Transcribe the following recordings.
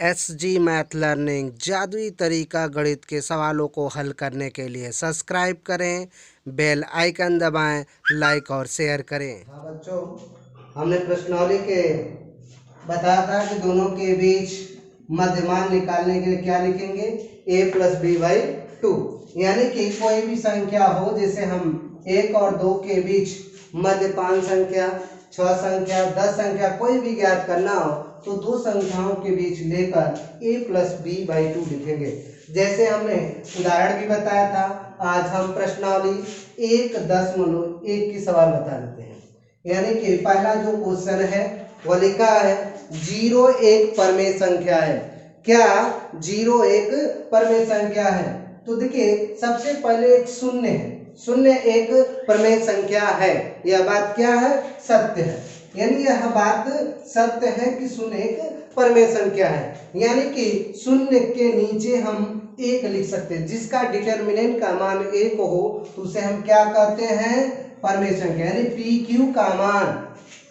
SG math learning जादुई तरीका गणित के सवालों को हल करने के लिए सब्सक्राइब करें, बेल आइकन दबाएं, लाइक और शेयर करें। हाँ बच्चों, हमने प्रश्नावली के बताया था कि दोनों के बीच मध्यमान निकालने के लिए क्या लिखेंगे, a + b/2। यानी कि कोई भी संख्या हो, जैसे हम 1 और 2 के बीच मध्यमान संख्या, 6 संख्या, 10 संख्या कोई भी ज्ञात करना हो तो दो संख्याओं के बीच लेकर a + b/2 लिखेंगे। जैसे हमने उदाहरण भी बताया था, आज हम प्रश्नावली 1.1 की सवाल बता देते हैं। यानी कि पहला जो क्वेश्चन है वो लिखा है 0 एक परमेय संख्या है। क्या 0 एक परमेय संख्या है? तो देखिए, सबसे पहले एक शून्य है। शून्य एक परमेय संख्या है, यह बात क्या है? सत्य है। यानी यह बात सत्य है कि शून्य एक परमेय संख्या है। यानी कि शून्य के नीचे हम एक लिख सकते हैं। जिसका डिटर्मिनेंट का मान 1 हो तो उसे हम क्या कहते हैं? परमेय संख्या। यानी PQ का मान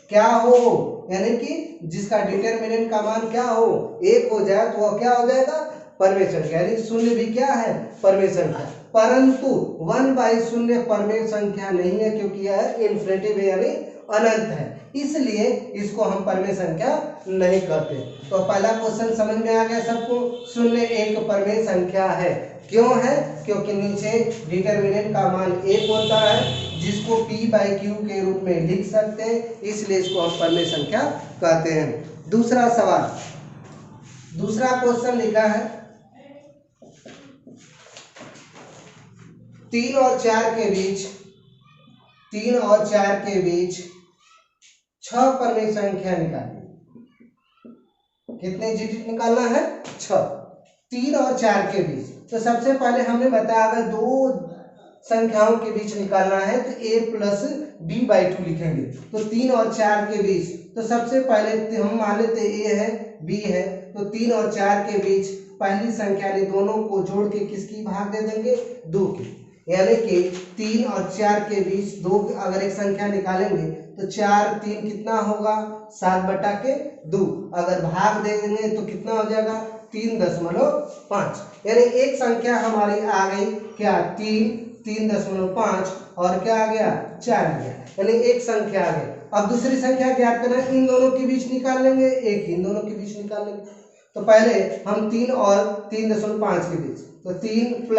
क्या हो, यानी कि जिसका डिटर्मिनेंट का मान क्या हो, 1 हो जाए तो वह क्या हो जाएगा? परमेय संख्या। यानी शून्य भी क्या है? परमेय संख्या। परंतु 1/0 परमेय संख्या नहीं है, क्योंकि यह इन्फिनिटिव है, यानी अनंत है, इसलिए इसको हम परमेय संख्या नहीं कहते। तो पहला क्वेश्चन समझ में आ गया सबको? शून्य एक परमेय संख्या है। क्यों है? क्योंकि नीचे डिटर्मिनेंट का मान 1 होता है, जिसको p/q के रूप में लिख सकते हैं, इसलिए इसको हम परमेय संख्या कहते हैं। दूसरा सवाल, दूसरा क्वेश्चन लिखा है 3 और 4 के बीच 3 और 4 के बीच 6 परमेय संख्या निकालिए। कितने डिजिट निकालना है? 6। 3 और 4 के बीच। तो सबसे पहले हमने बताया अगर दो संख्याओं के बीच निकालना है तो a + b/2 लिखेंगे। तो 3 और 4 के बीच, तो सबसे पहले हम मान लेते a है, b है, तो 3 और 4 के बीच पहली संख्या ने दोनों को जोड़ के किसकी भाग दे देंगे? 2 की। यानी कि 3 और 4 के बीच 2 अगर एक संख्या निकालेंगे तो 4 3 कितना होगा? 7/2। अगर भाग दे देंगे तो कितना हो जाएगा? 3.5। यानी एक संख्या हमारी आ गई क्या? 3.5 और क्या आ गया? 4 आ गया। यानी एक संख्या आ गई। अब दूसरी संख्या ज्ञात करना है, इन दोनों के बीच निकाल लेंगे, एक इन दोनों के बीच निकाल लेंगे। तो पहले हम 3 और 3.5 के बीच, तो 3 +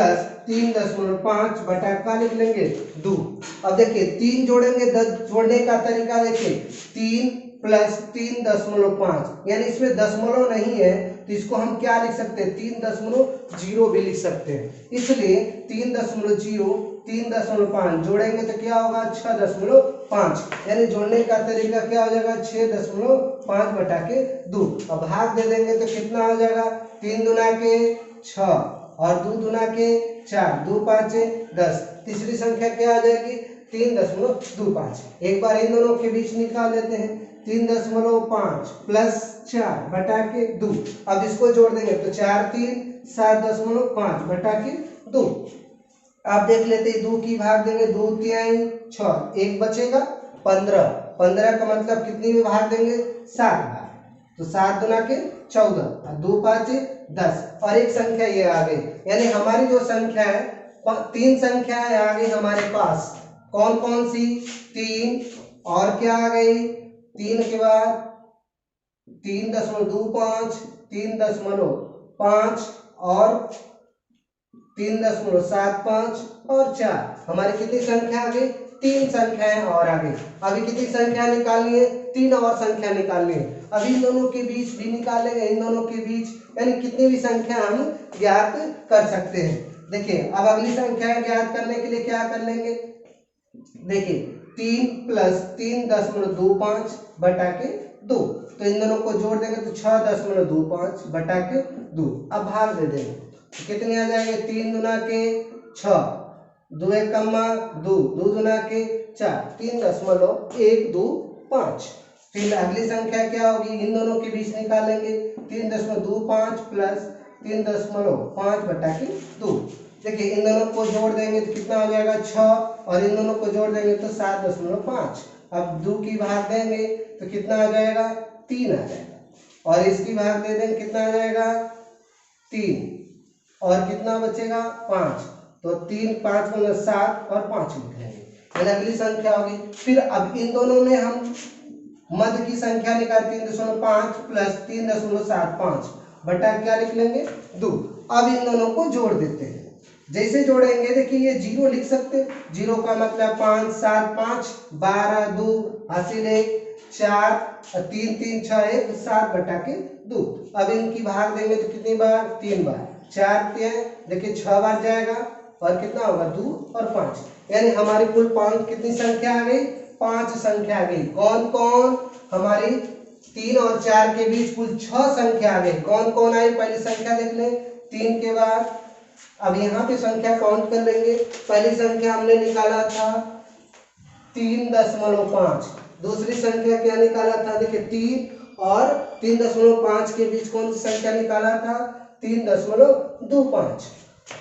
3.5 बटा का लिख लेंगे 2। अब देखिए 3 जोड़ेंगे, 10 जोड़ने का तरीका देखिए, 3 + 3.5, यानी इसमें दशमलव नहीं है तो इसको हम क्या लिख सकते हैं? 3.0 भी लिख सकते हैं। इसलिए 3.0 3.5 जोड़ेंगे तो क्या होगा? 6.5। यानी जोड़ने का तरीका क्या हो जाएगा? 6.5/2। अब भाग दे देंगे तो कितना हो जाएगा? 3 दूना के 6 और 2 दूना के 4, 2 5 10। तीसरी संख्या क्या आ जाएगी? 3.25। एक बार इन दोनों के बीच निकाल लेते हैं, 3.5 + 4/2। अब इसको जोड़ देंगे तो 4 3 7.5/2। आप देख लेते हैं 2 की भाग देंगे, 2 3 6, एक बचेगा 15। 15 का मतलब कितनी में भाग देंगे? 7 बार। तो 7 दूना के 14 और 2 5 10, और एक संख्या ये आ गई। यानी हमारी जो संख्या है, 3 संख्याएं आ गई हमारे पास। कौन कौन सी? 3 और क्या आ गई? 3 के बाद 3.25, 3.5 और 3.75 और 4। हमारी कितनी संख्या आ गई? 3 संख्याएं और आ गई। अभी कितनी संख्या निकालनी है? 3 और संख्या निकालनी है। अभी इन दोनों के बीच भी निकालेंगे, इन दोनों के बीच, यानी कितनी भी संख्या हम ज्ञात कर सकते हैं। देखिए अब अगली संख्या ज्ञात करने के लिए क्या कर लेंगे? देखिए 3 + 3.25/2, तो इन दोनों को जोड़ देंगे तो 6.25/2। अब भाग दे देंगे तो कितने आ जाएंगे? 3 दूना के 6, 2 1 2, 2 दूना के 4, 3.125। फिर अगली संख्या क्या होगी? इन दोनों के बीच निकालेंगे, 3.25 + 3.5/2। देखिए इन दोनों को जोड़ देंगे तो कितना हो जाएगा? 6, और इन दोनों को जोड़ देंगे तो 7.5। अब 2 की भाग देंगे तो कितना आ जाएगा? 3 आ जाएगा। और इसकी भाग दे देंगे, कितना आ जाएगा 3, और कितना बचेगा 5, तो 3 5 गुना 7 और 5 लिख लेंगे, यानी अगली संख्या होगी। फिर अब इन दोनों में हम मध्य की संख्या निकाल 3.5 प्लस 3.75 बटा क्या लिख लेंगे 2। अब इन दोनों को जोड़ देते हैं, जैसे जोड़ेंगे देखिए ये 0 लिख सकते हैं, 0 का मतलब 5 7 5 12 2 हासिल 1 4 3 3 6 1 7 बटा के 2। अब इनकी भाग देंगे तो कितनी बार 3 बार, 4 देखिए 6 बार जाएगा, और कितना होगा 2 और 5, यानी हमारी कुल 5 कितनी संख्या आ गई 5 संख्या आ गई। कौन कौन, हमारी 3 और 4 के बीच कुल 6 संख्या आ गई। कौन कौन आई, पहली संख्या देख लें 3 के बाद। अब यहाँ पे संख्या काउंट कर लेंगे, पहली संख्या हमने निकाला था 3.5, दूसरी संख्या क्या निकाला था देखिए 3 और 3.5 के बीच कौन सी संख्या निकाला था 3.25।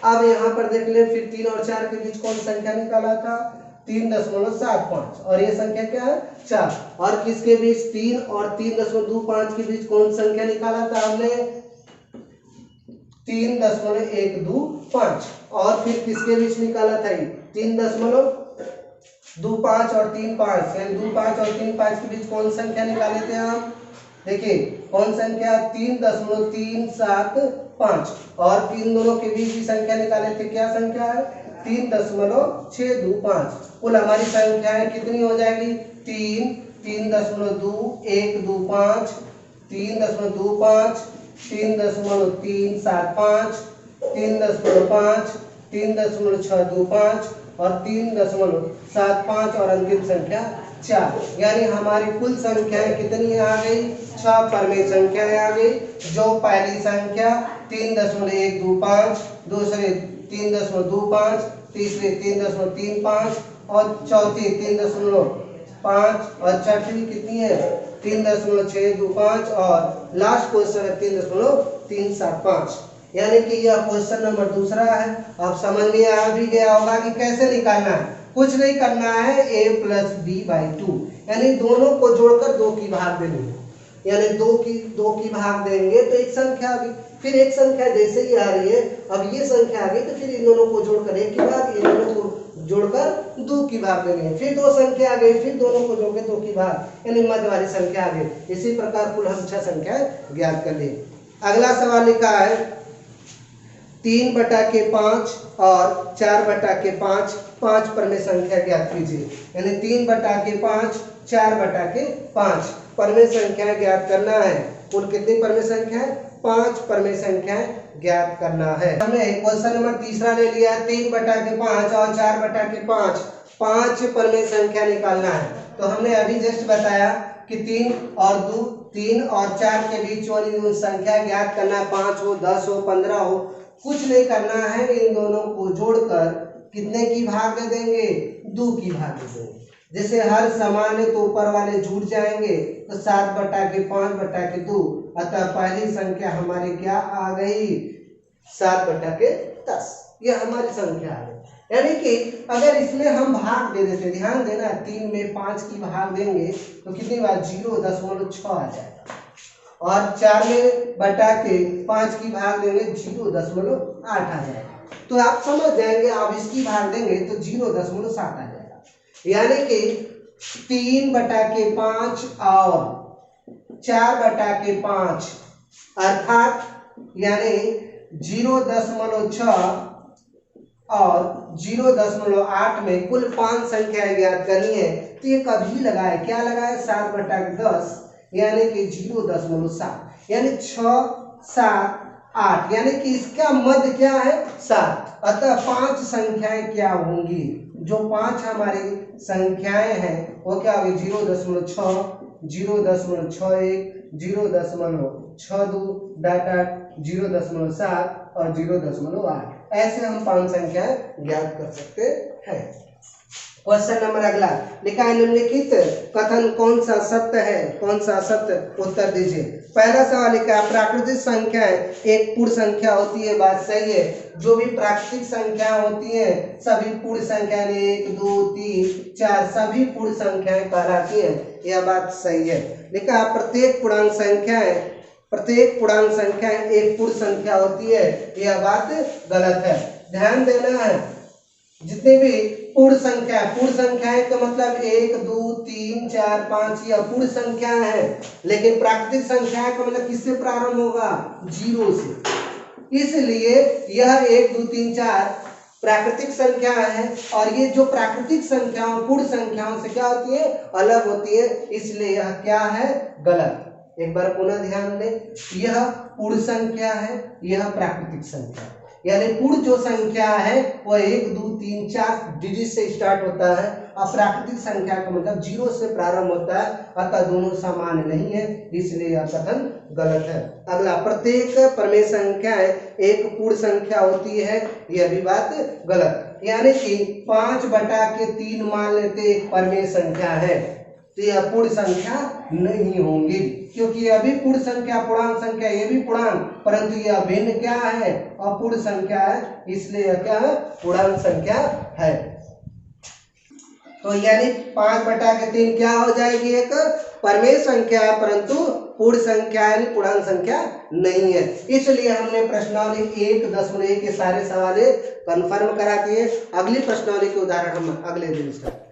अब यहाँ पर देख ले, फिर 3 और 4 के बीच कौन संख्या निकाला था 3.75, और ये संख्या क्या है 4, और किसके बीच 3 और 3.25 के बीच कौन संख्या निकाला था हमने 3.125, और फिर किसके बीच निकाला था 3.25 और 3.5, यानी 2.5 और 3.5 के बीच कौन संख्या निकाले थे हम, देखिए कौन संख्या 3.375, और इन दोनों के बीच की संख्या निकाले थे, क्या संख्या है 3.625। कुल हमारी संख्याएं कितनी हो जाएगी 3 3.2125 3.25 3.375 3.5 3.625 और 3.75 और अंतिम संख्या 4, यानी हमारी कुल संख्याएं कितनी आ गई 6 परमेय संख्याएं आ गई। जो पहली संख्या 3.125, दूसरे 3.25, तीसरे 3.35 और चौथी 3.5 और छठी कितनी है 3.625 और लास्ट क्वेश्चन है 3.375, यानी कि यह क्वेश्चन नंबर दूसरा है। अब समझ में आ भी गया होगा कि कैसे निकालना है, कुछ नहीं करना है a प्लस बी बाई 2, यानी दोनों को जोड़कर 2 की भाग देनी है, यानी 2 की भाग देंगे तो एक संख्या आ गई, फिर एक संख्या जैसे ही आ रही है, अब ये संख्या आ गई तो फिर इन दोनों को जोड़कर 1 की भाग, इन दोनों को जोड़कर 2 की भाग देनी है, फिर 2 संख्या आ गई, फिर दोनों को जोड़कर 2 की भाग, यानी मध्य वाली संख्या आ गई। इसी प्रकार कुल हम 6 संख्या ज्ञात कर लिए। अगला सवाल लिखा है 3/5 और 4/5 5 परमेय संख्या ज्ञात कीजिए, यानी 3/5 4/5 परमेय संख्या ज्ञात करना है। कुल कितनी परमेय संख्या है 5 परमेय संख्या ज्ञात करना है। हमने क्वेश्चन नंबर तीसरा ले लिया 3/5 और 4/5 5 परमेय संख्या निकालना है। तो हमने अभी जस्ट बताया कि 3 और 4 के बीच वाली संख्या ज्ञात करना है, 5 हो 10 हो 15 हो, कुछ नहीं करना है, इन दोनों को जोड़कर कितने की भाग दे देंगे 2 की भाग दे देंगे। जैसे हर समान है तो ऊपर वाले जुड़ जाएंगे, तो 7/5/2, अतः पहली संख्या हमारी क्या आ गई 7/10, यह हमारी संख्या आ गई। यानी कि अगर इसमें हम भाग दे देते, ध्यान देना 3 में 5 की भाग देंगे तो कितनी बार 0.6 आ जाएगा, और 4 में बटा के 5 की भाग देंगे 0.8 आ जाएगा। तो आप समझ जाएंगे, आप इसकी भाग देंगे तो 0.7 आ जाएगा, यानी कि 3/5 और 4/5 अर्थात यानी 0.6 और 0.8 में कुल 5 संख्याएं ज्ञात करनी है। तो ये कभी लगाए, क्या लगाए 7/10, यानी कि 0.7, यानी 6 7 8, यानी कि इसका मध्य क्या है 7। अतः 5 संख्याएं क्या होंगी, जो 5 हमारी संख्याएं हैं वो क्या होगी 0.6 0.61 0.62 0.7 और 0.8, ऐसे हम 5 संख्याएं ज्ञात कर सकते हैं। क्वेश्चन नंबर अगला लिखा है निम्नलिखित कथन कौन सा सत्य है, कौन सा असत्य, उत्तर दीजिए। पहला सवाल लिखा है प्राकृतिक संख्याएं एक पूर्ण संख्या होती है, बात सही है। जो भी प्राकृतिक संख्या होती हैं सभी पूर्ण संख्या 1 2 3 4 सभी पूर्ण संख्याएं कहलाती है, यह बात सही है। लिखा प्रत्येक पूर्णांक संख्याएं प्रत्येक पूर्णांक संख्या एक पूर्ण संख्या होती है, यह बात गलत है। ध्यान देना है, जितने भी पूर्ण संख्याएं का मतलब 1 2 3 4 5 यह पूर्ण संख्या है, लेकिन प्राकृतिक संख्याएं का मतलब किससे प्रारंभ होगा? 0 से। इसलिए यह 1 2 3 4 प्राकृतिक संख्या है, और ये जो प्राकृतिक संख्याओं पूर्ण संख्याओं से क्या होती है? अलग होती है, इसलिए यह क्या है? गलत। एक बार पुनः ध्यान दें, यह पूर्ण संख्या है, यह प्राकृतिक संख्या, यानी पूर्ण जो संख्या है वह 1 2 3 4 डिजिट से स्टार्ट होता है, और प्राकृतिक संख्या का मतलब 0 से प्रारंभ होता है, अतः दोनों समान नहीं है, इसलिए यह कथन गलत है। अगला, प्रत्येक परमेय संख्या एक पूर्ण संख्या होती है, यह भी बात गलत। यानी कि 5/3 मान लेते एक परमेय संख्या है, तो यह पूर्ण संख्या नहीं होंगी, क्योंकि यह भी पूर्ण संख्या पूर्णांक संख्या, ये भी पूर्णांक, परंतु यह भिन्न क्या है? अपूर्ण संख्या है, इसलिए यह क्या है? पूर्णांक संख्या है। तो यानी 5/3 क्या हो जाएगी? एक परमेय संख्या है, परंतु पूर्ण संख्या यानी पूर्णांक संख्या नहीं है। इसलिए हमने प्रश्नावली 1.1 के सारे सवाल कंफर्म करा दिए। अगली प्रश्नावली के उदाहरण हम अगले दिन स्टार्ट